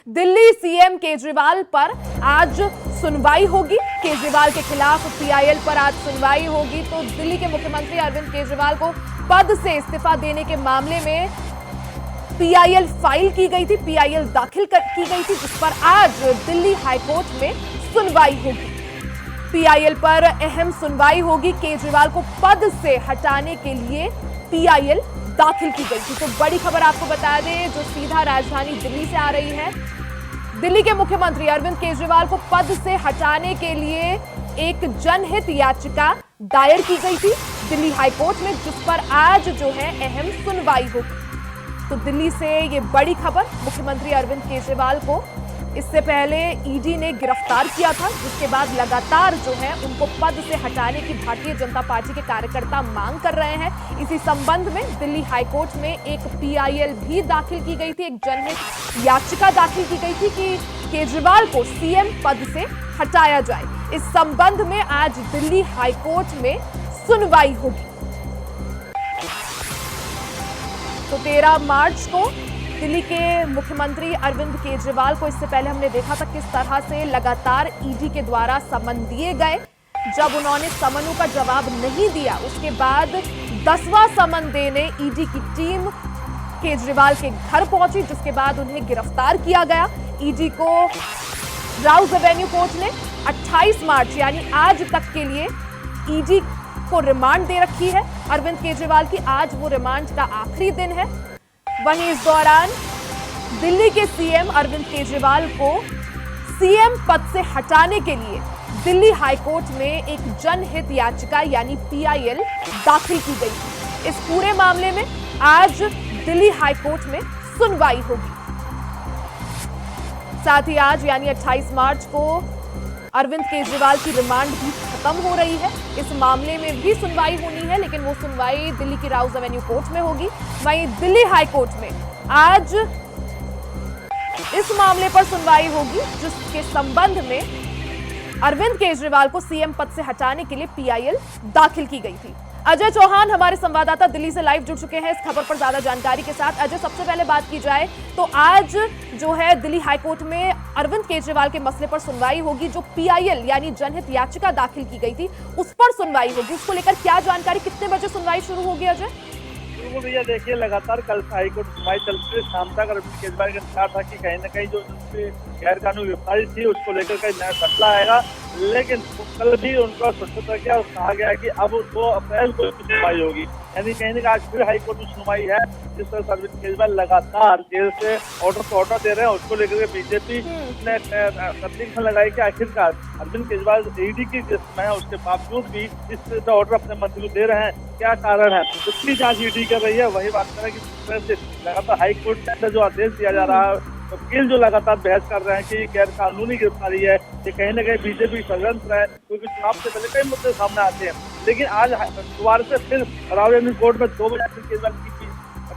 Delhi CM Kejriwal पर आज सुनवाई होगी। केजरीवाल के खिलाफ पीआईएल पर आज सुनवाई होगी। तो दिल्ली के मुख्यमंत्री अरविंद केजरीवाल को पद से इस्तीफा देने के मामले में पीआईएल फाइल की गई थी, पीआईएल दाखिल की गई थी, जिस पर आज दिल्ली हाईकोर्ट में सुनवाई होगी। पीआईएल पर अहम सुनवाई होगी। केजरीवाल को पद से हटाने के लिए पीआईएल दाखिल की गई थी। तो बड़ी खबर आपको बता दें जो सीधा राजधानी दिल्ली से आ रही है। दिल्ली के मुख्यमंत्री अरविंद केजरीवाल को पद से हटाने के लिए एक जनहित याचिका दायर की गई थी दिल्ली हाईकोर्ट में, जिस पर आज जो है अहम सुनवाई होगी। तो दिल्ली से ये बड़ी खबर, मुख्यमंत्री अरविंद केजरीवाल को इससे पहले ईडी ने गिरफ्तार किया था, जिसके बाद लगातार जो है उनको पद से हटाने की भारतीय जनता पार्टी के कार्यकर्ता मांग कर रहे हैं। इसी संबंध में दिल्ली हाईकोर्ट में एक पीआईएल भी दाखिल की गई थी, एक जनहित याचिका दाखिल की गई थी कि केजरीवाल को सीएम पद से हटाया जाए। इस संबंध में आज दिल्ली हाईकोर्ट में सुनवाई होगी। तो 13 मार्च को दिल्ली के मुख्यमंत्री अरविंद केजरीवाल को इससे पहले हमने देखा था किस तरह से लगातार ईडी के द्वारा समन दिए गए। जब उन्होंने समनों का जवाब नहीं दिया, उसके बाद 10वां समन देने ईडी की टीम केजरीवाल के घर पहुंची, जिसके बाद उन्हें गिरफ्तार किया गया। ईडी को राउज एवेन्यू कोर्ट ने 28 मार्च यानी आज तक के लिए ईडी को रिमांड दे रखी है अरविंद केजरीवाल की। आज वो रिमांड का आखिरी दिन है। वहीं इस दौरान दिल्ली के सीएम अरविंद केजरीवाल को सीएम पद से हटाने के लिए दिल्ली हाईकोर्ट में एक जनहित याचिका यानी पीआईएल दाखिल की गई थी। इस पूरे मामले में आज दिल्ली हाईकोर्ट में सुनवाई होगी। साथ ही आज यानी 28 मार्च को अरविंद केजरीवाल की रिमांड भी खत्म हो रही है। इस मामले में भी सुनवाई होनी है, लेकिन वो सुनवाई दिल्ली की राउज एवेन्यू कोर्ट में होगी। वहीं दिल्ली हाई कोर्ट में आज इस मामले पर सुनवाई होगी, जिसके संबंध में अरविंद केजरीवाल को सीएम पद से हटाने के लिए पीआईएल दाखिल की गई थी। अजय चौहान हमारे संवाददाता दिल्ली से लाइव जुड़ चुके हैं इस खबर पर ज्यादा जानकारी के साथ। अजय, सबसे पहले बात की जाए तो आज जो है दिल्ली हाईकोर्ट में अरविंद केजरीवाल के मसले पर सुनवाई होगी। जो पीआईएल यानी जनहित याचिका दाखिल की गई थी उस पर सुनवाई होगी। उसको लेकर क्या जानकारी, कितने बजे सुनवाई शुरू होगी अजय? बिल्कुल भैया, देखिए लगातार कल हाईकोर्ट सुनवाई चलती रही। शाम तक अरविंद केजरीवाल का इंतजार था कि कहीं न कहीं जो गैर कानूनी गिरफ्तारी थी उसको लेकर कहीं नया फैसला आएगा, लेकिन कल भी उनका स्पष्टता किया और कहा गया कि अब 2 अप्रैल को सुनवाई होगी। यानी कहीं न कहीं आज फिर हाईकोर्ट में सुनवाई है। जिस तरह से अरविंद केजरीवाल लगातार जेल से ऑर्डर दे रहे हैं, उसको लेकर के बीजेपी ने तस्दीक लगाई कि आखिरकार अरविंद केजरीवाल ईडी की लिस्ट में है, उसके बावजूद भी इस तरह से ऑर्डर अपने मंत्री को दे रहे हैं, क्या कारण है? उसकी जांच ईडी कर रही है। वही बात करें कि जिस तरह से लगातार हाईकोर्ट से जो आदेश दिया जा रहा है, वकील जो लगातार बहस कर रहे हैं कि गैर कानूनी गिरफ्तारी है, ये कहीं न कहीं बीजेपी षड्यंत्र है, क्योंकि चुनाव से पहले कई मुद्दे सामने आते हैं। लेकिन आज दोबारा से फिर राउज एवेन्यू कोर्ट में 2 बजे अरविंद केजरीवाल की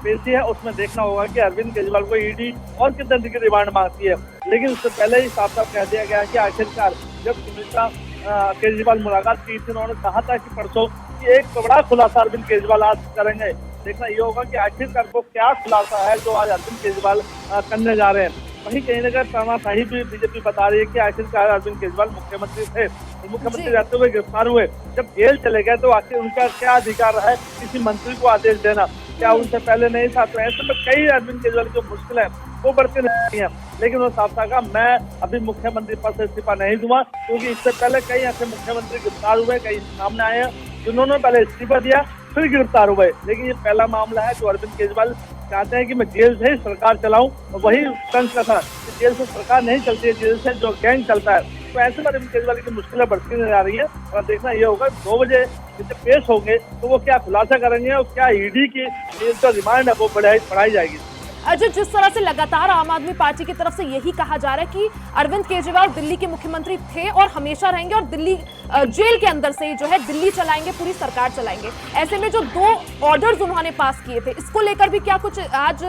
पेशी है। उसमें देखना होगा कि अरविंद केजरीवाल को ईडी और कितने दिन की रिमांड मांगती है। लेकिन उससे पहले ही साफ साफ कह दिया गया कि आखिरकार जब सुनीता केजरीवाल मुलाकात की थी, उन्होंने कहा था कि परसों कि एक बड़ा खुलासा अरविंद केजरीवाल आज करेंगे। देखना ये होगा कि आखिरकार को क्या खुलासा है जो आज अरविंद केजरीवाल करने जा रहे हैं। वहीं कहीं ना कहीं तानाशाही भी बीजेपी बता रही है कि आखिरकार अरविंद केजरीवाल मुख्यमंत्री थे, मुख्यमंत्री रहते हुए गिरफ्तार हुए, जब जेल चले गए तो आखिर उनका क्या अधिकार है किसी मंत्री को आदेश देना? क्या उनसे पहले नहीं था? तो ऐसे में कई अरविंद केजरीवाल की मुश्किल है वो बढ़ती नहीं है। लेकिन वो साफ साफ कहा, मैं अभी मुख्यमंत्री पद से इस्तीफा नहीं दूंगा, क्योंकि इससे पहले कई ऐसे मुख्यमंत्री गिरफ्तार हुए, कई सामने आए हैं जिन्होंने पहले इस्तीफा दिया फिर गिरफ्तार हुए। लेकिन ये पहला मामला है जो अरविंद केजरीवाल चाहते हैं कि मैं जेल से ही सरकार चलाऊं। वही तंज का था कि जेल से सरकार नहीं चलती है, जेल से जो गैंग चलता है। तो ऐसे में अरविंद केजरीवाल की मुश्किलें बढ़ती नजर आ रही है। और देखना ये होगा 2 बजे जब पेश होंगे तो वो क्या खुलासा करेंगे और क्या ईडी की जो रिमांड है वो बढ़ाई जाएगी। अजय, जिस तरह से लगातार आम आदमी पार्टी की तरफ से यही कहा जा रहा है कि अरविंद केजरीवाल दिल्ली के मुख्यमंत्री थे और हमेशा रहेंगे और दिल्ली जेल के अंदर से ही जो है दिल्ली चलाएंगे, पूरी सरकार चलाएंगे। ऐसे में जो 2 ऑर्डर्स उन्होंने पास किए थे, इसको लेकर भी क्या कुछ आज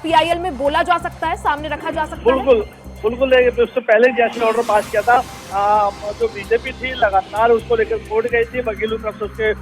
पीआईएल में बोला जा सकता है, सामने रखा जा सकता है? बिल्कुल, उससे पहले जैसे ऑर्डर पास किया था जो बीजेपी थी लगातार उसको लेकर कोर्ट गई थी, वकीलों तरफ से उसके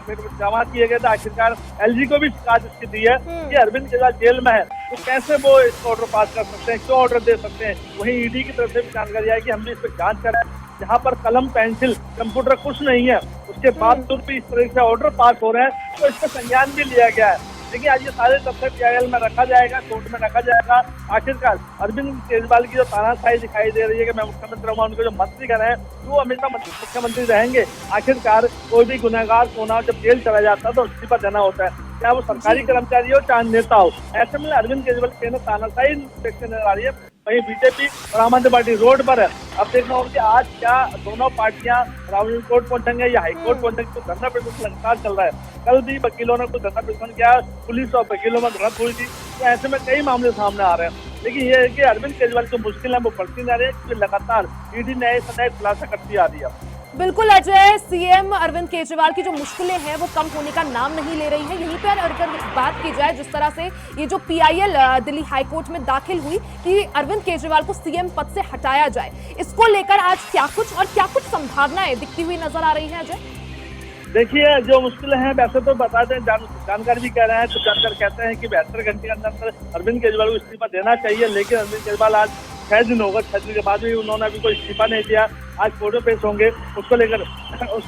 फिर जमा किए गए थे। आखिरकार एलजी को भी शिकायत इसकी दी है कि अरविंद केजरीवाल जेल में है तो कैसे वो इसको ऑर्डर पास कर सकते हैं, क्यों ऑर्डर दे सकते हैं। वहीं ईडी की तरफ से भी जानकारी आई कि हम भी इस पर जांच करें, जहाँ पर कलम पेंसिल कंप्यूटर कुछ नहीं है, उसके बावजूद भी इस तरह से ऑर्डर पास हो रहे हैं, तो इसका संज्ञान भी लिया गया है। देखिए आज ये सारे तथ्य पीआईएल में रखा जाएगा, कोर्ट में रखा जाएगा। आखिरकार अरविंद केजरीवाल की जो तानाशाही दिखाई दे रही है कि मैं मुख्यमंत्री रहूंगा, उनको जो मंत्रीगण है वो हमेशा मुख्यमंत्री रहेंगे। आखिरकार कोई भी गुनहगार होना जब जेल चला जाता है तो इस्तीफा देना होता है, चाहे वो सरकारी कर्मचारी हो चाहे नेता हो। ऐसे में अरविंद केजरीवाल की तानाशाही देखने नजर आ रही है। वहीं बीजेपी और आम आदमी पार्टी रोड पर है। अब देखना होगा कि आज क्या दोनों पार्टियां रावल कोर्ट पहुंचेंगे या हाईकोर्ट पहुंचेंगे। तो धरना प्रदर्शन लगातार चल रहा है। कल भी वकीलों ने कुछ धरना प्रदर्शन किया, पुलिस और वकीलों में झड़प हुई थी। तो ऐसे में कई मामले सामने आ रहे हैं, लेकिन ये है कि अरविंद केजरीवाल की मुश्किल है वो बढ़ती जा रही है, क्योंकि लगातार ईडी नए से नए खुलासा करती आ रही है। बिल्कुल अजय, सीएम अरविंद केजरीवाल की जो मुश्किलें हैं वो कम होने का नाम नहीं ले रही हैं। यहीं पर अगर बात की जाए जिस तरह से ये जो पीआईएल दिल्ली हाईकोर्ट में दाखिल हुई कि अरविंद केजरीवाल को सीएम पद से हटाया जाए, इसको लेकर आज क्या कुछ संभावनाएं दिखती हुई नजर आ रही है अजय? देखिए जो मुश्किलें हैं वैसे तो बता दें, जानकार भी कह रहे हैं, तो जानकार कहते हैं कि 72 घंटे के अंदर अरविंद केजरीवाल को इस्तीफा देना चाहिए। लेकिन अरविंद केजरीवाल आज 6 दिन होगा, 6 दिन के बाद भी उन्होंने अभी कोई इस्तीफा नहीं दिया। आज कोर्ट में पेश होंगे, उसको लेकर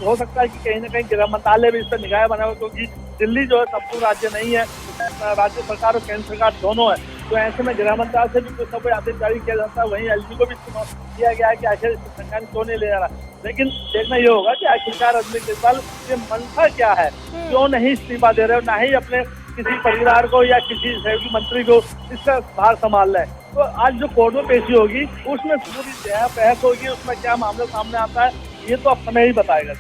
हो सकता है कि कहीं ना कहीं गृह मंत्रालय भी इस पर निगाह बनाए, क्योंकि दिल्ली जो है संपूर्ण राज्य नहीं है, राज्य सरकार और केंद्र सरकार दोनों है। तो ऐसे में गृह मंत्रालय से भी कुछ ना कोई आदेश जारी किया जाता है। वहीं एलजी को भी किया गया है कि आखिर संज्ञान क्यों नहीं ले जा रहा। लेकिन देखना ये होगा कि आखिरकार अरविंद केजरीवाल के मंशा क्या है, क्यों नहीं इस्तीफा दे रहे हो, ना ही अपने किसी परिवार को या किसी सहयोगी मंत्री को इसका भार संभाल रहे हैं। तो आज जो कोर्ट में पेशी होगी उसमें पूरी बहस होगी, उसमें क्या मामला सामने आता है ये तो अब समय ही बताएगा।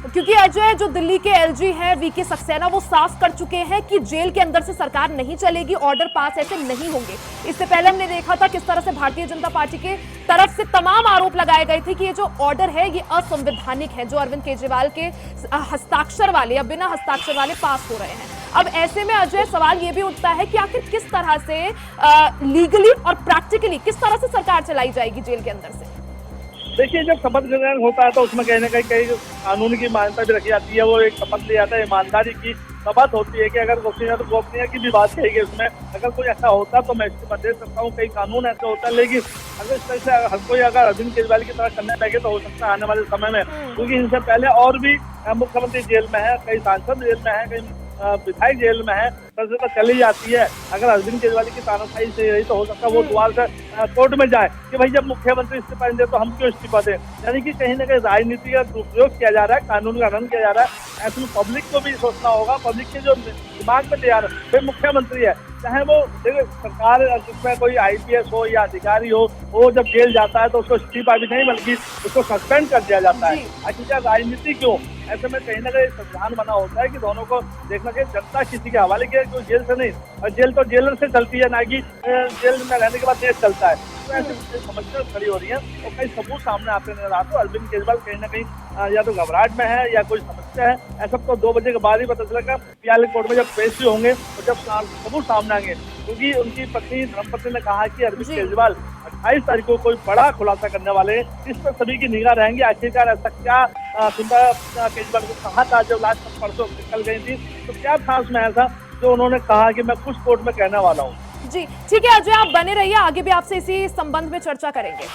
क्योंकि अजय जो दिल्ली के एलजी हैं वीके सक्सेना वो साफ कर चुके हैं कि जेल के अंदर से सरकार नहीं चलेगी, ऑर्डर पास ऐसे नहीं होंगे। इससे पहले हमने देखा था किस तरह से भारतीय जनता पार्टी के तरफ से तमाम आरोप लगाए गए थे कि ये जो ऑर्डर है ये असंवैधानिक है, जो अरविंद केजरीवाल के हस्ताक्षर वाले या बिना हस्ताक्षर वाले पास हो रहे हैं। अब ऐसे में अजय सवाल ये भी उठता है कि आखिर किस तरह से लीगली और प्रैक्टिकली किस तरह से सरकार चलाई जाएगी जेल के अंदर से। देखिए जब शपथ ग्रहण होता है तो उसमें कहीं ना कहीं कानून की मान्यता भी रखी जाती है। वो एक शपथ लिया जाता है, ईमानदारी की शपथ होती है कि अगर गोपनीय तो गोपनीय की भी बात कहेगी उसमें। अगर कोई ऐसा होता तो मैं इस्तीफा दे सकता हूँ, कई कानून ऐसे होता है। लेकिन अगर इस तरह से हर कोई अगर अरविंद केजरीवाल की तरह करने लगे तो हो सकता है आने वाले समय में, क्योंकि इनसे पहले और भी मुख्यमंत्री जेल में है, कई सांसद जेल में है, कई विधायक जेल में है, सजा चली जाती है। अगर अरविंद केजरीवाल की तानाशाही से रही तो हो सकता है वो द्वार से कोर्ट में जाए कि भाई जब मुख्यमंत्री इस्तीफा दे तो हम क्यों इस्तीफा दें। यानी कि कहीं ना कहीं राजनीति का दुरुपयोग किया जा रहा है, कानून का हनन किया जा रहा है। ऐसे में पब्लिक को भी सोचना होगा, पब्लिक के जो दिमाग में तैयार है मुख्यमंत्री है, चाहे वो देखिए सरकार जिसमें कोई आईपीएस हो या अधिकारी हो, वो जब जेल जाता है तो उसको इस्तीफा भी नहीं बल्कि उसको सस्पेंड कर दिया जाता है। आखिर राजनीति क्यों? ऐसे में कहीं ना कहीं संविधान बना होता है कि दोनों को देखना चाहिए, जनता किसी के हवाले की कोई जेल से नहीं, और जेल तो जेलर से चलती है, ना कि जेल में रहने के बाद देश चलता है। तो ऐसे समस्या खड़ी हो रही है और कई सबूत सामने आते नजर आते हैं। अरविंद केजरीवाल कहीं ना कहीं या तो घबराहट में है या कोई समस्या है। ऐसा तो 2 बजे के बाद ही पता चलेगा। पीआईएल कोर्ट में जब पेश होंगे तो जब सबूत सामने आएंगे, क्योंकि उनकी पत्नी धर्मपत्नी ने कहा कि अरविंद केजरीवाल 28 तारीख को कोई बड़ा खुलासा करने वाले हैं, इस पर सभी की निगाह रहेंगी। आखिरकार ऐसा क्या सुंदर केजरीवाल को कहा था जब लास्ट परसों निकल गई थी, तो क्या था उसमें ऐसा जो उन्होंने कहा कि मैं कुछ कोर्ट में कहने वाला हूँ। जी ठीक है अजय, आप बने रहिए, आगे भी आपसे इसी संबंध में चर्चा करेंगे।